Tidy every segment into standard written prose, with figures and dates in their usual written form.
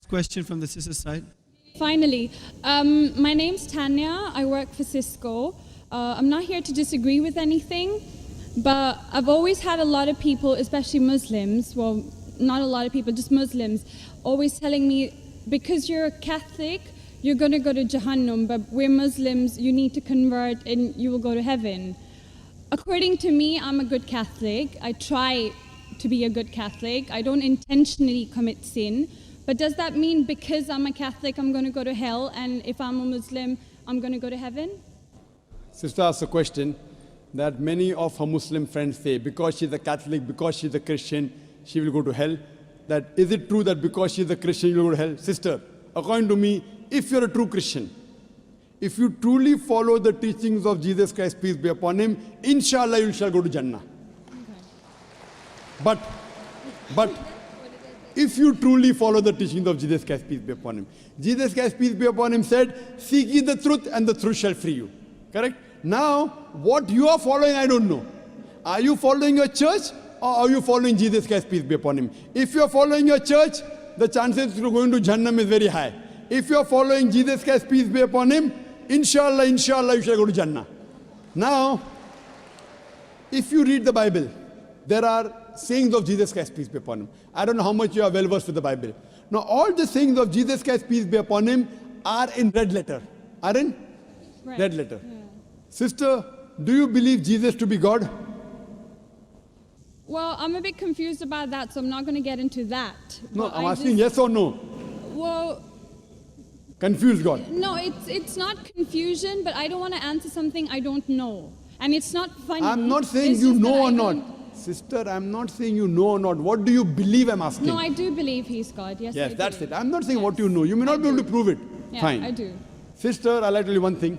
Question from the sister side. Finally, my name's Tanya. I work for Cisco. I'm not here to disagree with anything, but I've always had a lot of people, especially Muslims, well, not a lot of people, just Muslims, always telling me, because you're a Catholic, you're going to go to Jahannam, but we're Muslims, you need to convert and you will go to heaven. According to me, I'm a good Catholic. I try to be a good Catholic. I don't intentionally commit sin. But does that mean because I'm a Catholic, I'm going to go to hell, and if I'm a Muslim, I'm going to go to heaven? Sister asked a question that many of her Muslim friends say, because she's a Catholic, because she's a Christian, she will go to hell. That is it true that because she's a Christian, you will go to hell? Sister, according to me, if you're a true Christian, if you truly follow the teachings of Jesus Christ, peace be upon him, inshallah you shall go to Jannah. Okay. But if you truly follow the teachings of Jesus Christ, peace be upon him. Jesus Christ, peace be upon him, said, seek ye the truth and the truth shall free you. Correct? Now, what you are following, I don't know. Are you following your church or are you following Jesus Christ, peace be upon him? If you are following your church, the chances of going to Jannam is very high. If you are following Jesus Christ, peace be upon him, inshallah, you shall go to Jannah. Now, if you read the Bible, there are sayings of Jesus Christ, peace be upon him. I don't know how much you are well versed with the Bible. Now, all the sayings of Jesus Christ, peace be upon him, are in red letter. Are in red letter. Yeah. Sister, do you believe Jesus to be God? Well, I'm a bit confused about that, so I'm not going to get into that. No, I'm asking yes or no. Well, confused God. No, it's not confusion, but I don't want to answer something I don't know. And it's not funny. I'm not saying you know or not. Sister, I'm not saying you know or not. What do you believe I'm asking? No, I do believe he's God. Yes, yes, that's it. I'm not saying what you know. You may not be able to prove it. Yeah, fine. I do. Sister, I'd like to tell you one thing.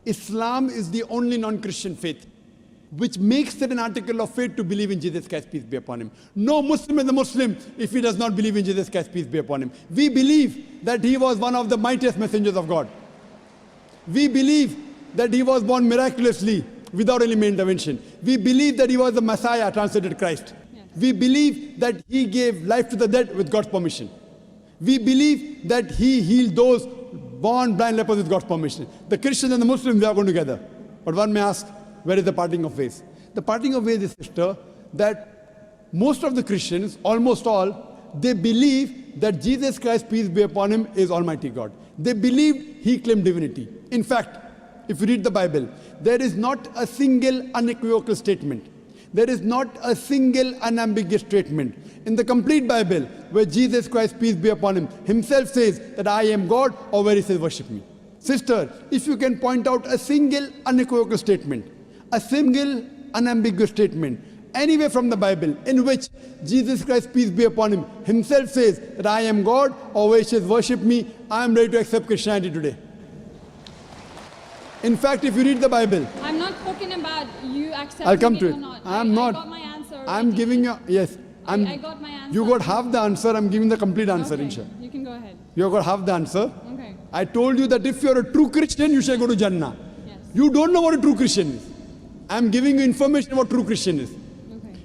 Islam is the only non-Christian faith which makes it an article of faith to believe in Jesus Christ, peace be upon him. No Muslim is a Muslim if he does not believe in Jesus Christ, peace be upon him. We believe that he was one of the mightiest messengers of God. We believe that he was born miraculously without any intervention. We believe that he was the Messiah, translated Christ. Yes. We believe that he gave life to the dead with God's permission. We believe that he healed those born blind lepers with God's permission. The Christians and the Muslims, they are going together. But one may ask, where is the parting of ways? The parting of ways is, sister, that most of the Christians, almost all, they believe that Jesus Christ, peace be upon him, is Almighty God. They believed he claimed divinity. In fact, if you read the Bible, there is not a single unequivocal statement. There is not a single unambiguous statement in the complete Bible where Jesus Christ, peace be upon him, himself says that I am God, or where he says worship me. Sister, if you can point out a single unequivocal statement, a single unambiguous statement, anywhere from the Bible in which Jesus Christ, peace be upon him, himself says that I am God, or where he says worship me, I am ready to accept Christianity today. In fact, if you read the Bible, I'm not talking about you accepting I'll come to it it. or not. I'm not. I got my answer already. I'm giving you, yes. I got my answer. You got half the answer, I'm giving the complete answer, okay, inshallah. You can go ahead. You got half the answer. Okay. I told you that if you're a true Christian, you shall go to Jannah. Yes. You don't know what a true Christian is. I'm giving you information what true Christian is.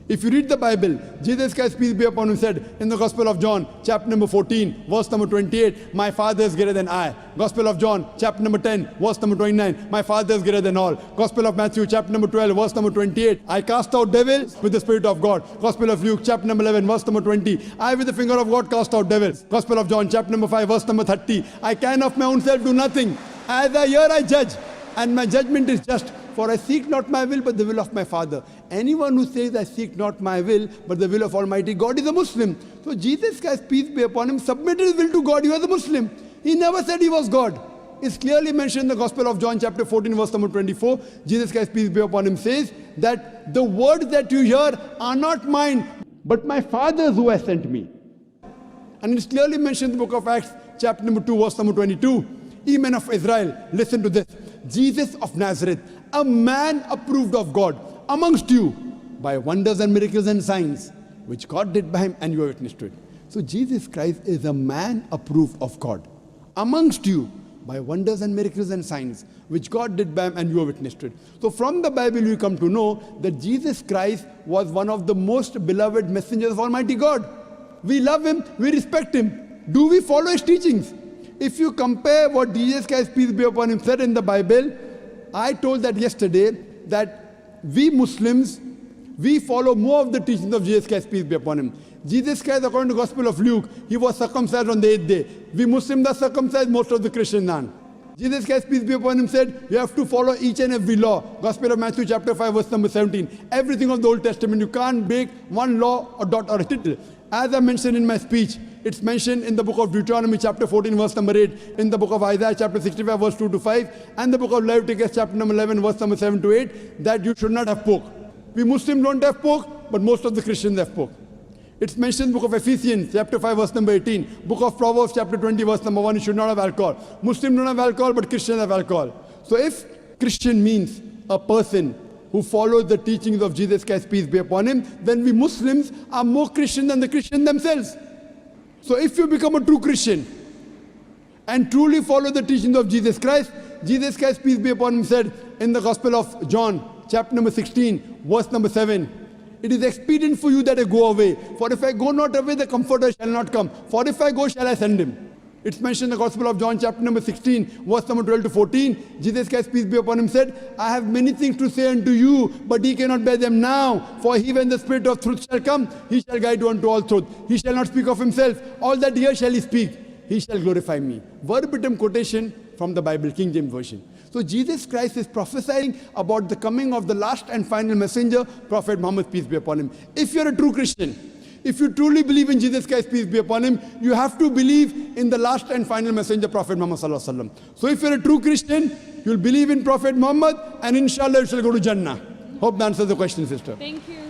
If you read the Bible, Jesus Christ, peace be upon him, said in the Gospel of John, chapter number 14, verse number 28, my Father is greater than I. Gospel of John, chapter number 10, verse number 29, my Father is greater than all. Gospel of Matthew, chapter number 12, verse number 28, I cast out devils with the Spirit of God. Gospel of Luke, chapter number 11, verse number 20, I with the finger of God cast out devils. Gospel of John, chapter number 5, verse number 30, I can of my own self do nothing. As I hear, I judge, and my judgment is just. For I seek not my will, but the will of my Father. Anyone who says, I seek not my will, but the will of Almighty God is a Muslim. So Jesus Christ, peace be upon him, submitted his will to God. He was a Muslim. He never said he was God. It's clearly mentioned in the Gospel of John, chapter 14, verse number 24. Jesus Christ, peace be upon him, says that the words that you hear are not mine, but my Father's who has sent me. And it's clearly mentioned in the book of Acts, chapter number 2, verse number 22. Ye men of Israel, listen to this. Jesus of Nazareth, a man approved of God amongst you by wonders and miracles and signs, which God did by him, and you are witness to it. So Jesus Christ is a man approved of God amongst you by wonders and miracles and signs, which God did by him, and you are witness to it. So from the Bible you come to know that Jesus Christ was one of the most beloved messengers of Almighty God. We love him, we respect him. do we follow his teachings? If you compare what Jesus Christ, peace be upon him, said in the Bible, I told that yesterday, that we Muslims, we follow more of the teachings of Jesus Christ, peace be upon him. Jesus Christ, according to the Gospel of Luke, he was circumcised on the 8th day. We Muslims are circumcised, most of the Christians aren't. Jesus Christ, peace be upon him, said, you have to follow each and every law. Gospel of Matthew chapter 5, verse number 17. Everything of the Old Testament, you can't break one law or dot or a tittle. As I mentioned in my speech, it's mentioned in the book of Deuteronomy chapter 14, verse number 8, in the book of Isaiah chapter 65, verse 2 to 5, and the book of Leviticus chapter number 11, verse number 7 to 8, that you should not have pork. We Muslims don't have pork, but most of the Christians have pork. It's mentioned in the book of Ephesians, chapter 5, verse number 18. Book of Proverbs, chapter 20, verse number 1, you should not have alcohol. Muslims don't have alcohol, but Christians have alcohol. So if Christian means a person who follows the teachings of Jesus Christ, peace be upon him, then we Muslims are more Christian than the Christians themselves. So if you become a true Christian and truly follow the teachings of Jesus Christ, peace be upon him, said in the Gospel of John, chapter number 16, verse number 7, it is expedient for you that I go away. For if I go not away, the Comforter shall not come. For if I go, shall I send him. It's mentioned in the Gospel of John, chapter number 16, verse number 12 to 14. Jesus Christ, peace be upon him, said, I have many things to say unto you, but ye cannot bear them now. For he, when the Spirit of truth shall come, he shall guide you unto all truth. He shall not speak of himself. All that here shall he speak. He shall glorify me. Verbatim quotation from the Bible, King James Version. So Jesus Christ is prophesying about the coming of the last and final messenger, Prophet Muhammad, peace be upon him. If you're a true Christian, if you truly believe in Jesus Christ, peace be upon him, you have to believe in the last and final messenger, Prophet Muhammad sallallahu alaihi wasallam. So if you're a true Christian, you'll believe in Prophet Muhammad, and inshallah you shall go to Jannah. Hope that answers the question, sister. Thank you.